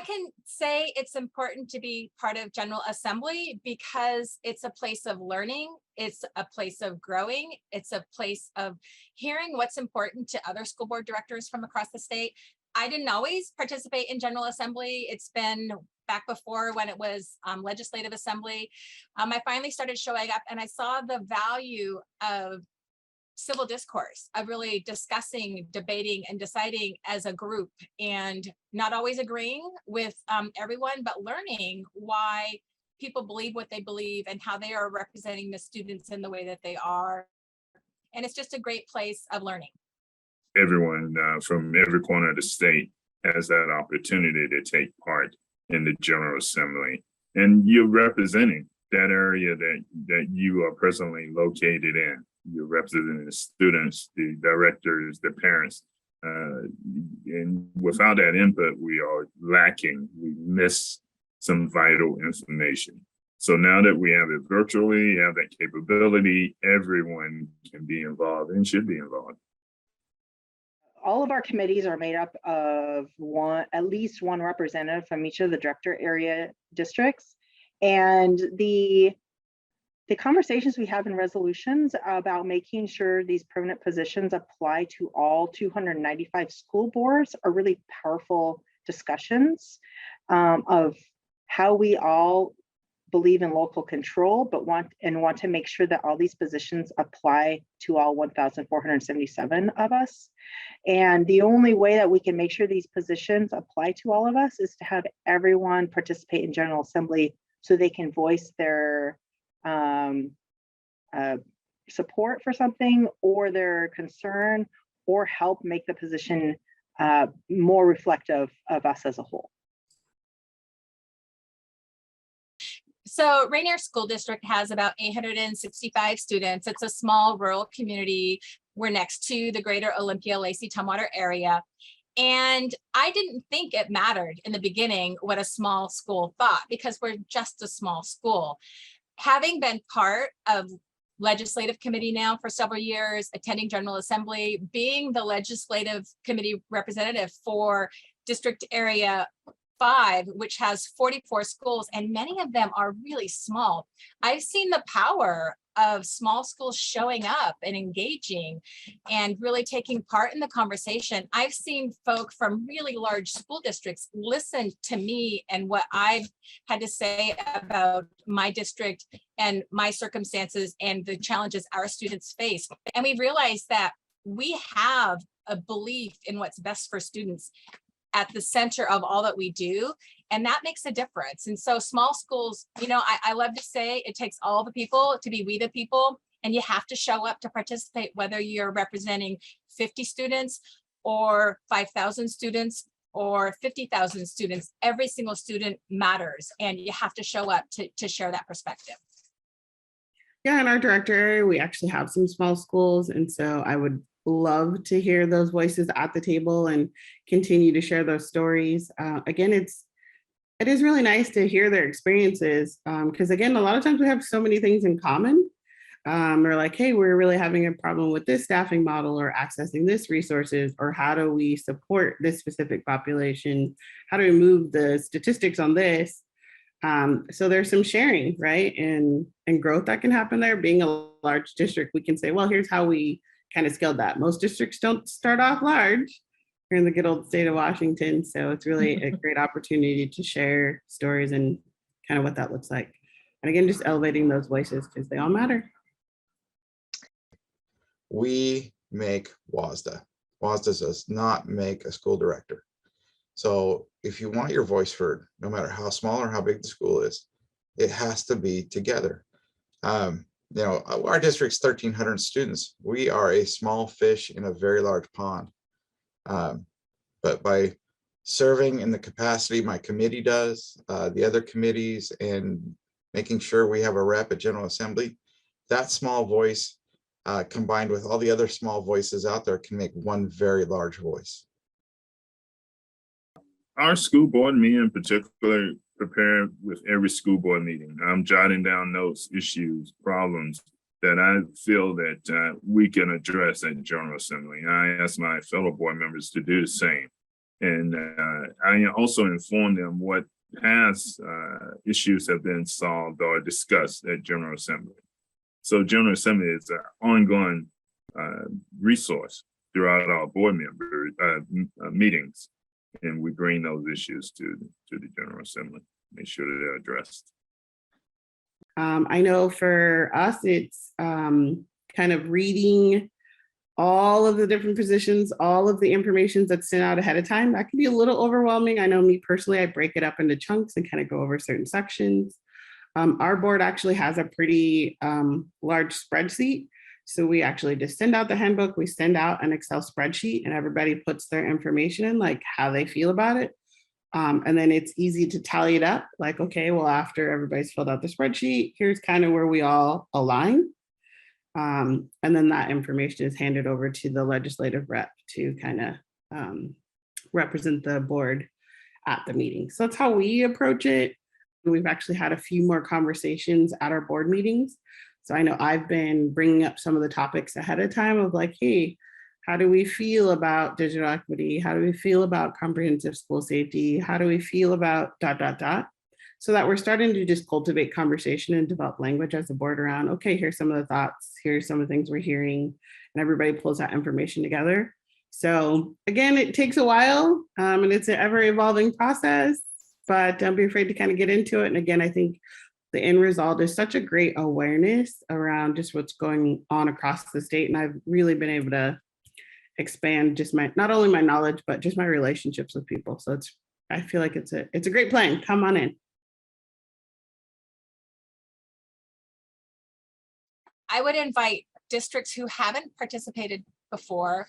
can say it's important to be part of General Assembly because it's a place of learning, it's a place of growing, it's a place of hearing what's important to other school board directors from across the state. I didn't always participate in General Assembly. It's been back before when it was Legislative Assembly. I finally started showing up and I saw the value of civil discourse, of really discussing, debating, and deciding as a group, and not always agreeing with everyone, but learning why people believe what they believe and how they are representing the students in the way that they are. And it's just a great place of learning. Everyone from every corner of the state has that opportunity to take part in the General Assembly. And you're representing that area that you are presently located in. You're representing the students, the directors, the parents. And without that input, we are lacking. We miss some vital information. So now that we have it virtually, have that capability, everyone can be involved and should be involved. All of our committees are made up of at least one representative from each of the director area districts. And the conversations we have in resolutions about making sure these permanent positions apply to all 295 school boards are really powerful discussions of how we all believe in local control, but want to make sure that all these positions apply to all 1,477 of us. And the only way that we can make sure these positions apply to all of us is to have everyone participate in General Assembly so they can voice their support for something or their concern or help make the position more reflective of us as a whole. So Rainier School District has about 865 students. It's a small rural community. We're next to the greater Olympia, Lacey, Tumwater area. And I didn't think it mattered in the beginning what a small school thought, because we're just a small school. Having been part of legislative committee now for several years, attending General Assembly, being the legislative committee representative for District Area 5, which has 44 schools, and many of them are really small. I've seen the power of small schools showing up and engaging and really taking part in the conversation. I've seen folk from really large school districts listen to me and what I've had to say about my district and my circumstances and the challenges our students face. And we realized that we have a belief in what's best for students at the center of all that we do. And that makes a difference. And so small schools, you know, I love to say it takes all the people to be we the people, and you have to show up to participate, whether you're representing 50 students or 5,000 students or 50,000 students. Every single student matters, and you have to show up to share that perspective. Yeah, in our director area, we actually have some small schools. And so I would love to hear those voices at the table and continue to share those stories. Again, it is really nice to hear their experiences because again, a lot of times we have so many things in common. We're like, hey, we're really having a problem with this staffing model or accessing this resources, or how do we support this specific population? How do we move the statistics on this? So there's some sharing, right? And growth that can happen there. Being a large district, we can say, well, here's how we kind of scaled that. Most districts don't start off large here in the good old state of Washington. So it's really a great opportunity to share stories and kind of what that looks like. And again, just elevating those voices because they all matter. We make WSSDA. WSSDA does not make a school director. So if you want your voice heard, no matter how small or how big the school is, it has to be together. You know, our district's 1,300 students. We are a small fish in a very large pond. But by serving in the capacity my committee does, the other committees, and making sure we have a rep at General Assembly, that small voice combined with all the other small voices out there can make one very large voice. Our school board, me in particular, prepare with every school board meeting. I'm jotting down notes, issues, problems that I feel that we can address at General Assembly. And I ask my fellow board members to do the same. And I also informed them what past issues have been solved or discussed at General Assembly. So General Assembly is an ongoing resource throughout our board member meetings. And we bring those issues to the General Assembly, make sure that they're addressed. I know for us, it's kind of reading all of the different positions, all of the information that's sent out ahead of time. That can be a little overwhelming. I know me personally, I break it up into chunks and kind of go over certain sections. Our board actually has a pretty large spreadsheet. So we actually just send out the handbook, we send out an Excel spreadsheet, and everybody puts their information in, like how they feel about it. And then it's easy to tally it up, like, okay, well, after everybody's filled out the spreadsheet, here's kind of where we all align. And then that information is handed over to the legislative rep to kind of represent the board at the meeting. So that's how we approach it. We've actually had a few more conversations at our board meetings. So I know I've been bringing up some of the topics ahead of time of like, hey, how do we feel about digital equity? How do we feel about comprehensive school safety? How do we feel about ... So that we're starting to just cultivate conversation and develop language as a board around, okay, here's some of the thoughts, here's some of the things we're hearing, and everybody pulls that information together. So again, it takes a while and it's an ever evolving process, but don't be afraid to kind of get into it. And again, I think the end result is such a great awareness around just what's going on across the state. And I've really been able to expand just not only my knowledge, but just my relationships with people. So I feel like it's a great plan. Come on in. I would invite districts who haven't participated before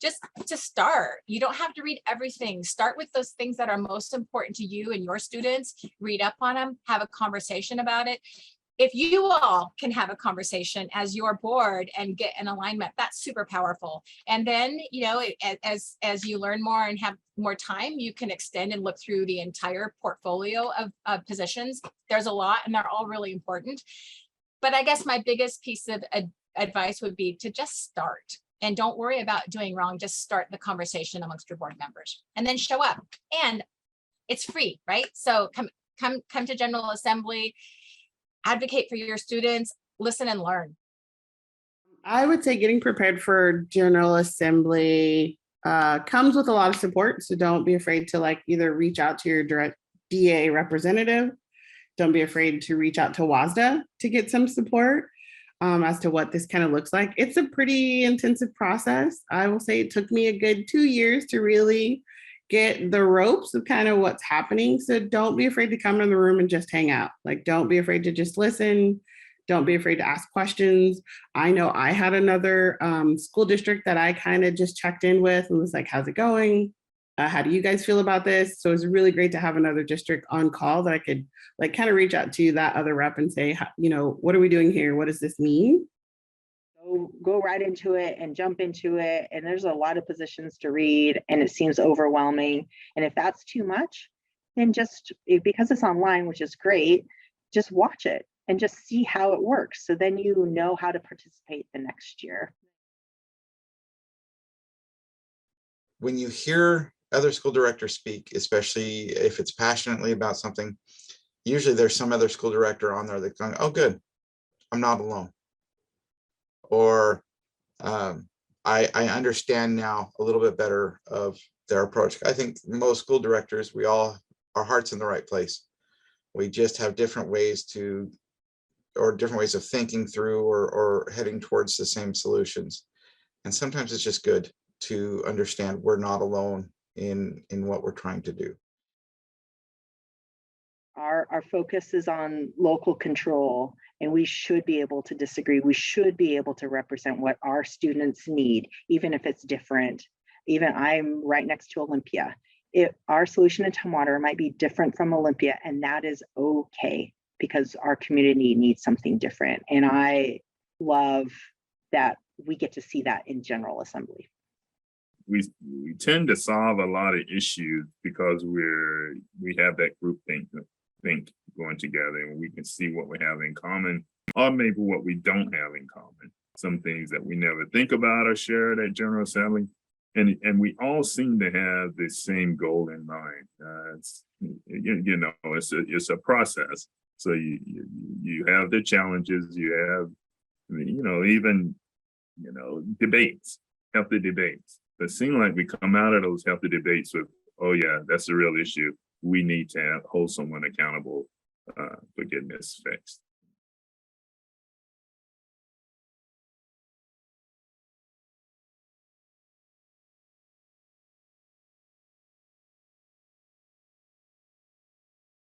just to start. You don't have to read everything. Start with those things that are most important to you and your students. Read up on them, have a conversation about it. If you all can have a conversation as your board and get an alignment, that's super powerful. And then, you know, as you learn more and have more time, you can extend and look through the entire portfolio of positions. There's a lot and they're all really important. But I guess my biggest piece of advice would be to just start and don't worry about doing wrong. Just start the conversation amongst your board members and then show up. And it's free, right? So come to General Assembly, advocate for your students, listen and learn. I would say getting prepared for General Assembly comes with a lot of support. So don't be afraid to like either reach out to your direct DA representative. Don't be afraid to reach out to WSSDA to get some support as to what this kind of looks like. It's a pretty intensive process. I will say it took me a good 2 years to really get the ropes of kind of what's happening. So don't be afraid to come in the room and just hang out. Like, don't be afraid to just listen. Don't be afraid to ask questions. I know I had another school district that I kind of just checked in with and was like, how's it going? How do you guys feel about this? So it's really great to have another district on call that I could like kind of reach out to that other rep and say, you know, what are we doing here? What does this mean? Go right into it and jump into it. And there's a lot of positions to read and it seems overwhelming. And if that's too much, then just because it's online, which is great, just watch it and just see how it works. So then you know how to participate the next year. When you hear other school directors speak, especially if it's passionately about something, usually there's some other school director on there that's going, oh, good, I'm not alone. Or I understand now a little bit better of their approach. I think most school directors, our heart's in the right place. We just have different ways of thinking through or heading towards the same solutions. And sometimes it's just good to understand we're not alone in what we're trying to do. Our focus is on local control, and we should be able to disagree. We should be able to represent what our students need, even if it's different. Even I'm right next to Olympia. Our solution in Tumwater might be different from Olympia, and that is okay because our community needs something different. And I love that we get to see that in General Assembly. We tend to solve a lot of issues because we have that group think going together, and we can see what we have in common or maybe what we don't have in common. Some things that we never think about are shared at General Assembly, and we all seem to have the same goal in mind. It's a process. So you have the challenges, you have, even, debates, healthy debates. But it seems like we come out of those healthy debates with, oh yeah, that's a real issue. We need to hold someone accountable for getting this fixed.